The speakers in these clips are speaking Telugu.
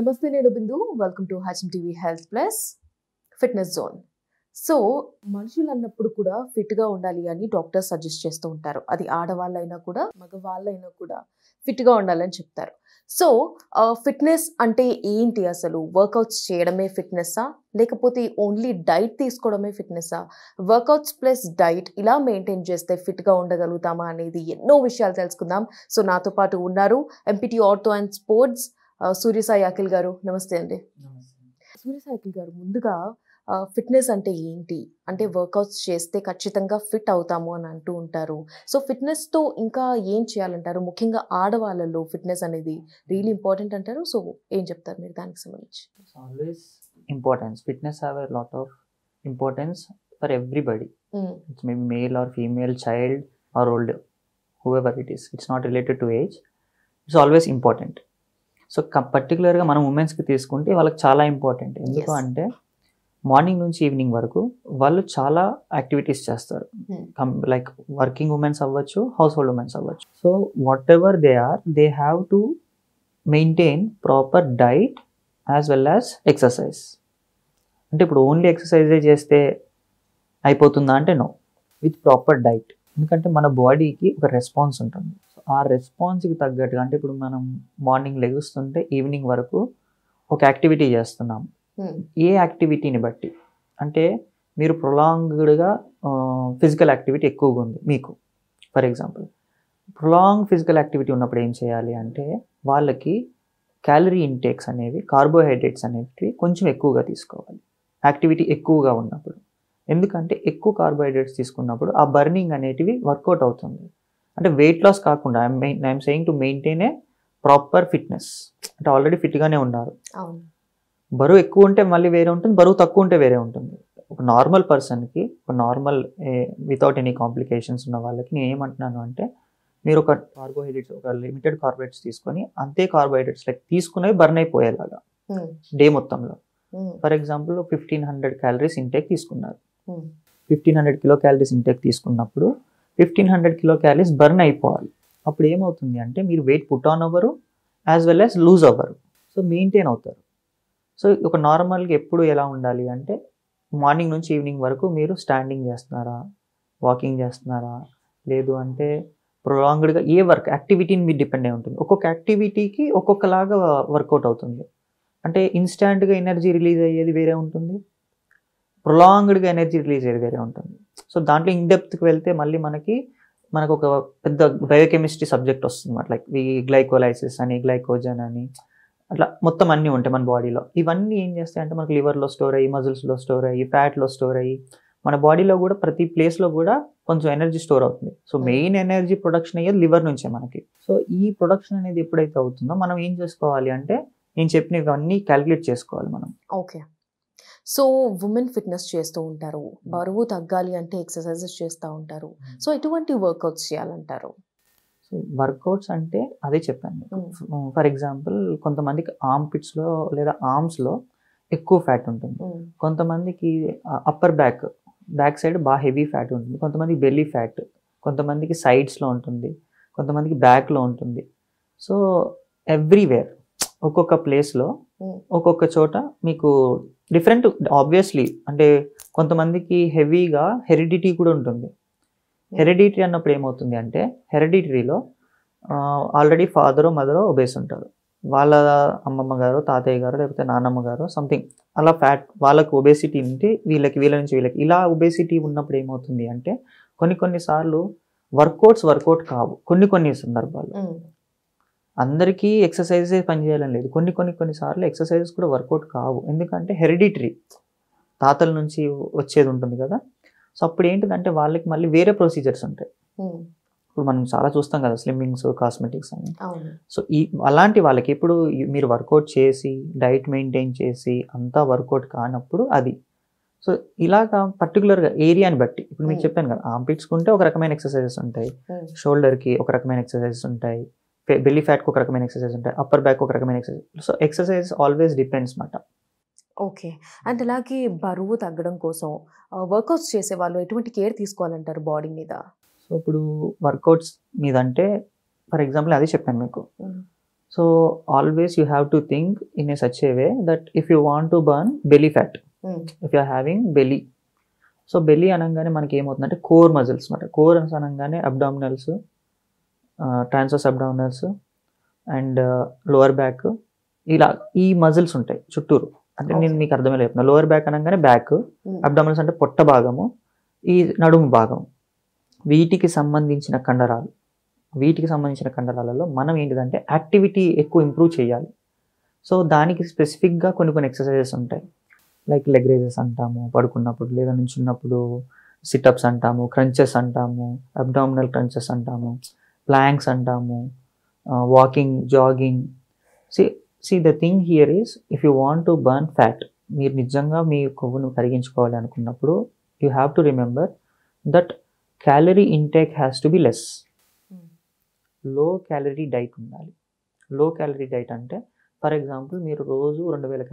Namaste, Nenu Bindu. Welcome to Hacham TV Health Plus Fitness Zone. So మనుషులు అన్నప్పుడు కూడా ఫిట్గా ఉండాలి అని డాక్టర్స్ సజెస్ట్ చేస్తూ ఉంటారు. అది ఆడవాళ్ళైనా కూడా మగవాళ్ళైనా కూడా ఫిట్గా ఉండాలని చెప్తారు. సో ఫిట్నెస్ అంటే ఏంటి అసలు? వర్కౌట్స్ చేయడమే ఫిట్నెస్సా, లేకపోతే ఓన్లీ డైట్ తీసుకోవడమే ఫిట్నెస్సా? వర్కౌట్స్ ప్లస్ డైట్ ఇలా మెయింటైన్ చేస్తే ఫిట్గా ఉండగలుగుతామా అనేది ఎన్నో విషయాలు తెలుసుకుందాం. సో నాతో పాటు ఉన్నారు MPT ortho and sports Surya Sai Akhil గారు. నమస్తే అండి. సూర్యసాయి అఖిల్ గారు, ముందుగా ఫిట్నెస్ అంటే ఏంటి? అంటే వర్కౌట్స్ చేస్తే ఖచ్చితంగా ఫిట్ అవుతాము అని అంటూ ఉంటారు. సో ఫిట్నెస్తో ఇంకా ఏం చేయాలంటారు? ముఖ్యంగా ఆడవాళ్ళలో ఫిట్నెస్ అనేది రియల్లీ ఇంపార్టెంట్ అంటారు. సో ఏం చెప్తారు మీరు దానికి సంబంధించి? It's always importance. Fitness have a lot of importance for everybody. It's maybe male or female, child or old, whoever it is. It's not related to age. It's always important. So పర్టికులర్గా మనం ఉమెన్స్కి తీసుకుంటే వాళ్ళకి చాలా ఇంపార్టెంట్. ఎందుకు అంటే మార్నింగ్ నుంచి ఈవినింగ్ వరకు వాళ్ళు చాలా యాక్టివిటీస్ చేస్తారు. లైక్ వర్కింగ్ ఉమెన్స్ అవ్వచ్చు, హౌస్ హోల్డ్ ఉమెన్స్ అవ్వచ్చు. So whatever they are, they have to maintain proper diet as well as exercise. అంటే ఇప్పుడు ఓన్లీ ఎక్సర్సైజే చేస్తే అయిపోతుందా అంటే నో, విత్ ప్రాపర్ డైట్. ఎందుకంటే మన బాడీకి ఒక రెస్పాన్స్ ఉంటుంది. సో ఆ రెస్పాన్స్కి తగ్గట్టుగా, అంటే ఇప్పుడు మనం మార్నింగ్ లెగుస్తుంటే ఈవినింగ్ వరకు ఒక యాక్టివిటీ చేస్తున్నాం. ఏ యాక్టివిటీని బట్టి, అంటే మీరు ప్రొలాంగ్డ్గా ఫిజికల్ యాక్టివిటీ ఎక్కువగా ఉంది మీకు, for example prolong physical activity ఉన్నప్పుడు ఏం చేయాలి అంటే వాళ్ళకి క్యాలరీ ఇంటేక్స్ అనేవి, కార్బోహైడ్రేట్స్ అనేవి కొంచెం ఎక్కువగా తీసుకోవాలి యాక్టివిటీ ఎక్కువగా ఉన్నప్పుడు. ఎందుకంటే ఎక్కువ కార్బోహైడ్రేట్స్ తీసుకున్నప్పుడు ఆ బర్నింగ్ అనేటివి వర్కౌట్ అవుతుంది. అంటే వెయిట్ లాస్ కాకుండా I'm saying to maintain a proper fitness. అంటే ఆల్రెడీ ఫిట్గానే ఉన్నారు, బరువు ఎక్కువ ఉంటే మళ్ళీ వేరే ఉంటుంది, బరువు తక్కువ ఉంటే వేరే ఉంటుంది. ఒక నార్మల్ పర్సన్కి, ఒక నార్మల్ వితౌట్ ఎనీ కాంప్లికేషన్స్ ఉన్న వాళ్ళకి నేను ఏమంటున్నాను అంటే, మీరు ఒక కార్బోహైడ్రేట్స్, ఒక లిమిటెడ్ కార్బోహైడ్రేట్స్ తీసుకొని అంతే కార్బోహైడ్రేట్స్ లైక్ తీసుకునేవి బర్న్ అయిపోయేలాగా డే మొత్తంలో. ఫర్ ఎగ్జాంపుల్ 1500 క్యాలరీస్ ఇంటేక్ తీసుకున్నారు. 1500 కిలో క్యాలరీస్ ఇంటేక్ తీసుకున్నప్పుడు 1500 కిలో క్యాలరీస్ బర్న్ అయిపోవాలి. అప్పుడు ఏమవుతుంది అంటే మీరు వెయిట్ పుట్ ఆన్ అవ్వరు, యాజ్ వెల్ యాజ్ లూజ్ అవ్వరు. సో మెయింటైన్ అవుతారు. సో ఒక నార్మల్గా ఎప్పుడు ఎలా ఉండాలి అంటే, మార్నింగ్ నుంచి ఈవినింగ్ వరకు మీరు స్టాండింగ్ చేస్తున్నారా, వాకింగ్ చేస్తున్నారా, లేదు అంటే ప్రొలాంగ్డ్గా ఏ వర్క్ యాక్టివిటీని మీరు డిపెండ్ అయి ఉంటుంది. ఒక్కొక్క యాక్టివిటీకి ఒక్కొక్కలాగా వర్కౌట్ అవుతుంది. అంటే ఇన్స్టాంట్గా ఎనర్జీ రిలీజ్ అయ్యేది వేరే ఉంటుంది, ప్రొలాంగ్డ్గా ఎనర్జీ రిలీజ్ అయ్యేది వేరే ఉంటుంది. సో దాంట్లో ఇన్డెప్త్కి వెళ్తే మళ్ళీ మనకు ఒక పెద్ద బయోకెమిస్ట్రీ సబ్జెక్ట్ వస్తుంది అన్నమాట. లైక్ గ్లైకోలైసిస్ అని, గ్లైకోజన్ అని, అట్లా మొత్తం అన్నీ ఉంటాయి మన బాడీలో. ఇవన్నీ ఏం చేస్తాయి అంటే మనకు లివర్లో స్టోర్ అయ్యి, మజిల్స్లో స్టోర్ అయ్యి, ఫ్యాట్లో స్టోర్ అయ్యి, మన బాడీలో కూడా ప్రతి ప్లేస్లో కూడా కొంచెం ఎనర్జీ స్టోర్ అవుతుంది. సో మెయిన్ ఎనర్జీ ప్రొడక్షన్ అయ్యేది లివర్ నుంచే మనకి. సో ఈ ప్రొడక్షన్ అనేది ఎప్పుడైతే అవుతుందో మనం ఏం చేసుకోవాలి అంటే, నేను చెప్పినవన్నీ క్యాలిక్యులేట్ చేసుకోవాలి మనం. ఓకే. సో ఉమెన్ ఫిట్నెస్ చేస్తూ ఉంటారు, బరువు తగ్గాలి అంటే ఎక్సర్సైజెస్ చేస్తూ ఉంటారు. సో ఎటువంటి వర్కౌట్స్ చేయాలంటారు? సో వర్కౌట్స్ అంటే అదే చెప్పాను. ఫర్ ఎగ్జాంపుల్ కొంతమందికి ఆర్మ్పిట్స్లో లేదా ఆర్మ్స్లో ఎక్కువ ఫ్యాట్ ఉంటుంది, కొంతమందికి అప్పర్ బ్యాక్ సైడ్ బాగా హెవీ ఫ్యాట్ ఉంటుంది, కొంతమందికి బెల్లీ ఫ్యాట్, కొంతమందికి సైడ్స్లో ఉంటుంది, కొంతమందికి బ్యాక్లో ఉంటుంది. సో ఎవ్రీవేర్ ఒక్కొక్క ప్లేస్లో ఒక్కొక్క చోట మీకు డిఫరెంట్. ఆబ్వియస్లీ అంటే కొంతమందికి హెవీగా హెరిడిటీ కూడా ఉంటుంది. హెరిడిటరీ అన్నప్పుడు ఏమవుతుంది అంటే, హెరిడిటరీలో ఆల్రెడీ ఫాదరో మదరో ఒబేస్ ఉంటారు, వాళ్ళ అమ్మమ్మ గారు, తాతయ్య గారు, లేకపోతే నాన్నమ్మ గారు సంథింగ్ అలా ఫ్యాట్, వాళ్ళకు ఒబేసిటీ ఉంటే వీళ్ళ నుంచి వీళ్ళకి ఇలా ఒబేసిటీ ఉన్నప్పుడు ఏమవుతుంది అంటే, కొన్నిసార్లు వర్కౌట్ కావు. కొన్ని సందర్భాల్లో అందరికీ ఎక్సర్సైజే పనిచేయాలని లేదు, కొన్నిసార్లు ఎక్సర్సైజెస్ కూడా వర్కౌట్ కావు. ఎందుకంటే హెరిడిటరీ తాతల నుంచి వచ్చేది ఉంటుంది కదా. సో అప్పుడు ఏంటిదంటే వాళ్ళకి మళ్ళీ వేరే ప్రొసీజర్స్ ఉంటాయి. ఇప్పుడు మనం చాలా చూస్తాం కదా, స్లిమ్మింగ్స్, కాస్మెటిక్స్ అని. సో అలాంటి వాళ్ళకి ఇప్పుడు మీరు వర్కౌట్ చేసి డైట్ మెయింటైన్ చేసి అంతా వర్కౌట్ కానప్పుడు అది. సో ఇలాగా పర్టికులర్గా ఏరియాని బట్టి, ఇప్పుడు మీకు చెప్పాను కదా, ఆర్మ్పిట్స్కి ఉంటే ఒక రకమైన ఎక్సర్సైజెస్ ఉంటాయి, షోల్డర్కి ఒక రకమైన ఎక్సర్సైజెస్ ఉంటాయి, బెల్లీ ఫ్యాట్కి ఒక రకమైన ఎక్సర్సైజ్ ఉంటాయి, అప్పర్ బ్యాక్ ఒక రకమైన exercise. So exercise always depends మాట. ఓకే. అండ్ అలాగే బరువు తగ్గడం కోసం వర్కౌట్స్ చేసే వాళ్ళు ఎటువంటి కేర్ తీసుకోవాలంటారు బాడీ మీద? సో ఇప్పుడు వర్కౌట్స్ మీద అంటే, ఫర్ ఎగ్జాంపుల్ అది చెప్పాను మీకు, so always you have to think in a such a way that if you want to burn belly fat, if you are having belly, so belly అనగానే మనకి ఏమవుతుందంటే కోర్ మజిల్స్ అనమాట. కోర్ అనగానే abdominals, transverse abdominals and lower back, ఇలా ఈ మజిల్స్ ఉంటాయి చుట్టూరు. అంటే నేను మీకు అర్థమయ్యే చెప్తున్నా. లోవర్ బ్యాక్ అనగానే బ్యాక్, అబ్డామినల్స్ అంటే పొట్ట భాగము, ఈ నడుము భాగం, వీటికి సంబంధించిన కండరాలలో మనం ఏంటిదంటే యాక్టివిటీ ఎక్కువ ఇంప్రూవ్ చేయాలి. సో దానికి స్పెసిఫిక్గా కొన్ని ఎక్సర్సైజెస్ ఉంటాయి. లైక్ లెగ్ రైజెస్ అంటాము పడుకున్నప్పుడు, లేదా నుంచున్నప్పుడు సిటప్స్ అంటాము, క్రంచెస్ అంటాము, అబ్డామినల్ క్రంచెస్ అంటాము, ప్లాంక్స్ అంటాము, walking, jogging. See the thing here is, if you want to burn fat, మీరు నిజంగా మీ కొవ్వును కరిగించుకోవాలి అనుకున్నప్పుడు you have to remember that calorie intake has to be less. Low calorie diet ఉండాలి. లో క్యాలరీ డైట్ అంటే ఫర్ ఎగ్జాంపుల్ మీరు రోజు 2000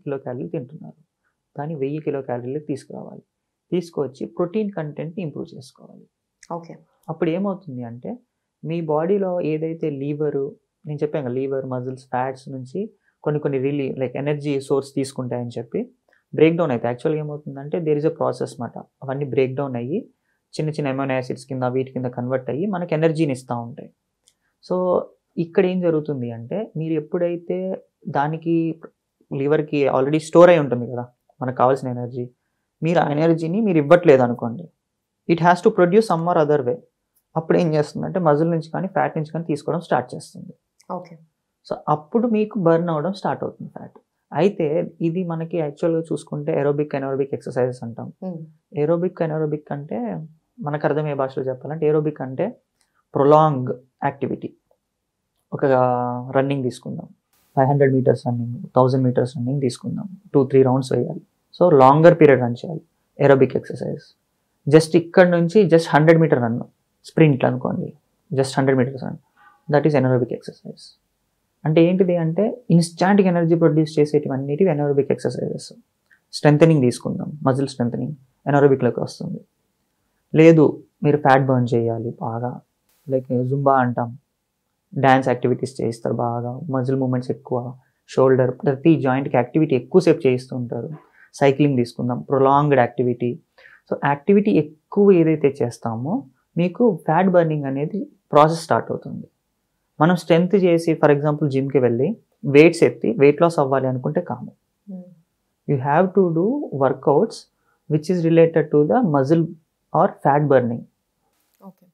కిలో క్యాలరీలు తింటున్నారు, దాన్ని 1000 కిలో క్యాలరీలకు తీసుకురావాలి. తీసుకొచ్చి ప్రోటీన్ కంటెంట్ని ఇంప్రూవ్ చేసుకోవాలి. ఓకే. అప్పుడు ఏమవుతుంది అంటే మీ బాడీలో ఏదైతే లీవరు, నేను చెప్పాను కదా, లీవర్, మజిల్స్, ఫ్యాట్స్ నుంచి కొన్ని రిలీవ్ లైక్ ఎనర్జీ సోర్స్ తీసుకుంటాయని చెప్పి బ్రేక్ డౌన్ అయితే యాక్చువల్గా ఏమవుతుందంటే దేర్ ఇస్ అ ప్రాసెస్ మాట. అవన్నీ బ్రేక్ డౌన్ అయ్యి చిన్న అమైనో యాసిడ్స్ కింద వీటి కింద కన్వర్ట్ అయ్యి మనకి ఎనర్జీని ఇస్తూ ఉంటాయి. సో ఇక్కడ ఏం జరుగుతుంది అంటే మీరు ఎప్పుడైతే దానికి లివర్కి ఆల్రెడీ స్టోర్ అయి ఉంటుంది కదా మనకు కావాల్సిన ఎనర్జీ, మీరు ఆ ఎనర్జీని మీరు ఇవ్వట్లేదు అనుకోండి, it has to produce some or other way. అప్పుడు ఏం చేస్తుందంటే మజిల్ నుంచి కానీ ఫ్యాట్ నుంచి కానీ తీసుకోవడం స్టార్ట్ చేస్తుంది. ఓకే. సో అప్పుడు మీకు బర్న్ అవ్వడం స్టార్ట్ అవుతుంది ఫ్యాట్. అయితే ఇది మనకి యాక్చువల్గా చూసుకుంటే ఏరోబిక్ ఎనరోబిక్ ఎక్సర్సైజెస్ అంటాం. ఏరోబిక్ ఎనరోబిక్ అంటే మనకు అర్థమయ్యే భాషలో చెప్పాలంటే ఏరోబిక్ అంటే ప్రొలాంగ్ యాక్టివిటీ. ఒక రన్నింగ్ తీసుకుందాం, 500 మీటర్స్ రన్నింగ్, 1000 మీటర్స్ రన్నింగ్ తీసుకుందాం, 2-3 రౌండ్స్ వేయాలి. సో లాంగర్ పీరియడ్ రన్ చేయాలి. ఏరోబిక్ ఎక్సర్సైజ్ జస్ట్ ఇక్కడ నుంచి 100 మీటర్ రన్, స్ప్రింట్ అనుకోండి, 100 metres run, that is anaerobic exercise. అంటే ఏంటిది అంటే ఇన్స్టాంట్గా ఎనర్జీ ప్రొడ్యూస్ చేసేటివన్నిటివి ఎనరోబిక్ ఎక్సర్సైజెస్. స్ట్రెంథనింగ్ తీసుకుందాం, మజిల్ స్ట్రెంథనింగ్ ఎనరోబిక్లోకి వస్తుంది. లేదు మీరు ఫ్యాట్ బర్న్ చేయాలి బాగా, లైక్ జుంబా అంటాం, డ్యాన్స్ యాక్టివిటీస్ చేయిస్తారు బాగా, మజిల్ మూమెంట్స్ ఎక్కువ, షోల్డర్, ప్రతి జాయింట్కి యాక్టివిటీ ఎక్కువసేపు చేయిస్తూ ఉంటారు. సైక్లింగ్ తీసుకుందాం, ప్రొలాంగ్డ్ యాక్టివిటీ. సో యాక్టివిటీ ఎక్కువ ఏదైతే చేస్తామో మీకు ఫ్యాట్ బర్నింగ్ అనేది ప్రాసెస్ స్టార్ట్ అవుతుంది. మనం స్ట్రెంత్ చేసి ఫర్ ఎగ్జాంపుల్ జిమ్కి వెళ్ళి వెయిట్స్ ఎత్తి వెయిట్ లాస్ అవ్వాలి అనుకుంటే కాము. You have to do workouts which is related to the muscle are fat burning. Okay.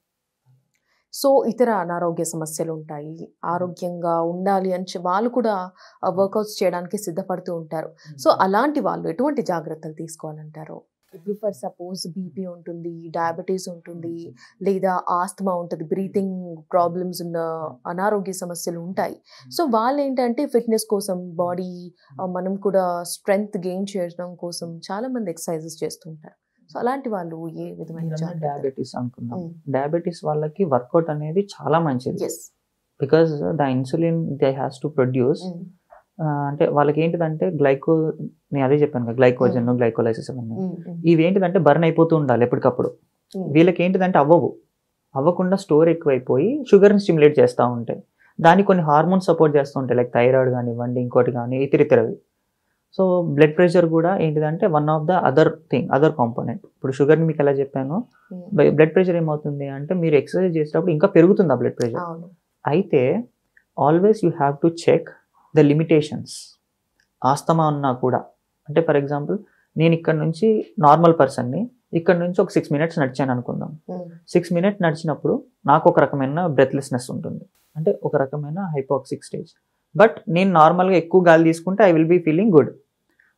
So ఇతర అనారోగ్య సమస్యలు ఉంటాయి, ఆరోగ్యంగా ఉండాలి అని వాళ్ళు కూడా వర్కౌట్స్ చేయడానికి సిద్ధపడుతూ ఉంటారు. సో అలాంటి వాళ్ళు ఎటువంటి జాగ్రత్తలు తీసుకోవాలంటారు? ఇప్పుడు ఫర్ సపోజ్ బీపీ ఉంటుంది, డయాబెటీస్ ఉంటుంది, లేదా ఆస్తమా ఉంటుంది, బ్రీతింగ్ ప్రాబ్లమ్స్ ఉన్న అనారోగ్య సమస్యలు ఉంటాయి. సో వాళ్ళు ఏంటంటే ఫిట్నెస్ కోసం, బాడీ మనం కూడా స్ట్రెంగ్త్ గెయిన్ చేయడం కోసం చాలా మంది ఎక్సర్సైజెస్ చేస్తుంటారు. సో అలాంటి వాళ్ళు ఏ విధమైన డయాబెటీస్ అనుకున్నాం, డయాబెటీస్ వాళ్ళకి వర్కౌట్ అనేది చాలా మంచిది. Because the insulin they has to produce. అంటే వాళ్ళకి ఏంటిదంటే నేను అదే చెప్పాను కదా, గ్లైకోజన్, గ్లైకోలైసిస్ అవన్నీ ఇవి ఏంటిదంటే బర్న్ అయిపోతూ ఉండాలి ఎప్పటికప్పుడు. వీళ్ళకి ఏంటిదంటే అవ్వకుండా స్టోర్ ఎక్కువైపోయి షుగర్ని స్టిమ్యులేట్ చేస్తూ ఉంటాయి. దానికి కొన్ని హార్మోన్స్ సపోర్ట్ చేస్తూ ఉంటాయి, లైక్ థైరాయిడ్ కానివ్వండి, ఇంకోటి కానీ ఇతరితరవి. సో బ్లడ్ ప్రెషర్ కూడా ఏంటిదంటే one of the other component. ఇప్పుడు షుగర్ని మీకు ఎలా చెప్పాను, బ్లడ్ ప్రెషర్ ఏమవుతుంది అంటే మీరు ఎక్సర్సైజ్ చేసేటప్పుడు ఇంకా పెరుగుతుంది ఆ బ్లడ్ ప్రెషర్. అయితే always you have to check the limitations. Asthma ఉన్నా కూడా, అంటే ఫర్ ఎగ్జాంపుల్ నేను ఇక్కడ నుంచి నార్మల్ పర్సన్ని ఇక్కడ నుంచి ఒక 6 minutes నడిచాను అనుకుందాం. 6 minutes నడిచినప్పుడు నాకు ఒక రకమైన బ్రెత్లెస్నెస్ ఉంటుంది, అంటే ఒక రకమైన హైపోక్సిక్ స్టేజ్. బట్ నేను నార్మల్గా ఎక్కువ గాలి తీసుకుంటే I will be feeling good.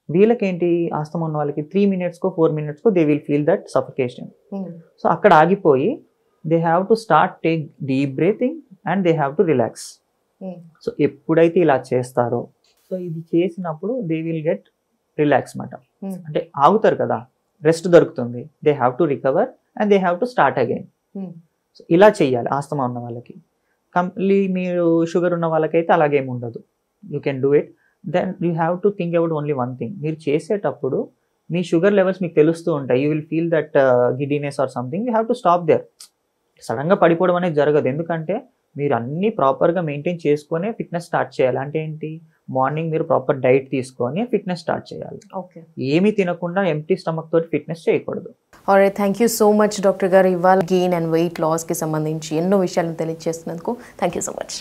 వీళ్ళకేంటి, ఆస్తమా ఉన్న వాళ్ళకి 3 minutes 4 minutes they will feel that suffocation. So అక్కడ ఆగిపోయి they have to start take deep breathing and they have to relax. So ఎప్పుడైతే ఇలా చేస్తారో, సో ఇది చేసినప్పుడు దే విల్ గెట్ రిలాక్స్ మాట. అంటే ఆగుతారు కదా, రెస్ట్ దొరుకుతుంది, they have to recover and they have to start again. So ఇలా చెయ్యాలి ఆస్తమా ఉన్న వాళ్ళకి. మీరు షుగర్ ఉన్న వాళ్ళకైతే అలాగేమి ఉండదు, you can do it. Then you have to think about only one thing. మీరు చేసేటప్పుడు మీ షుగర్ లెవెల్స్ మీకు తెలుస్తూ ఉంటాయి, you will feel that giddiness or something, you have to stop there. సడన్గా పడిపోవడం అనేది జరగదు, ఎందుకంటే మీరు అన్నీ ప్రాపర్గా మెయింటైన్ చేసుకొని ఫిట్నెస్ స్టార్ట్ చేయాలి. అంటే ఏంటి, మార్నింగ్ మీరు ప్రాపర్ డైట్ తీసుకొని ఫిట్నెస్ స్టార్ట్ చేయాలి. ఓకే. ఏమీ తినకుండా ఎంప్టీ స్టమక్ తోటి ఫిట్నెస్ చేయకూడదు. Alright, thank you so much doctor గారు. ఇవాళ గెయిన్ అండ్ వెయిట్ లాస్కి సంబంధించి ఎన్నో విషయాలను తెలియజేస్తున్నందుకు థ్యాంక్ యూ సో మచ్.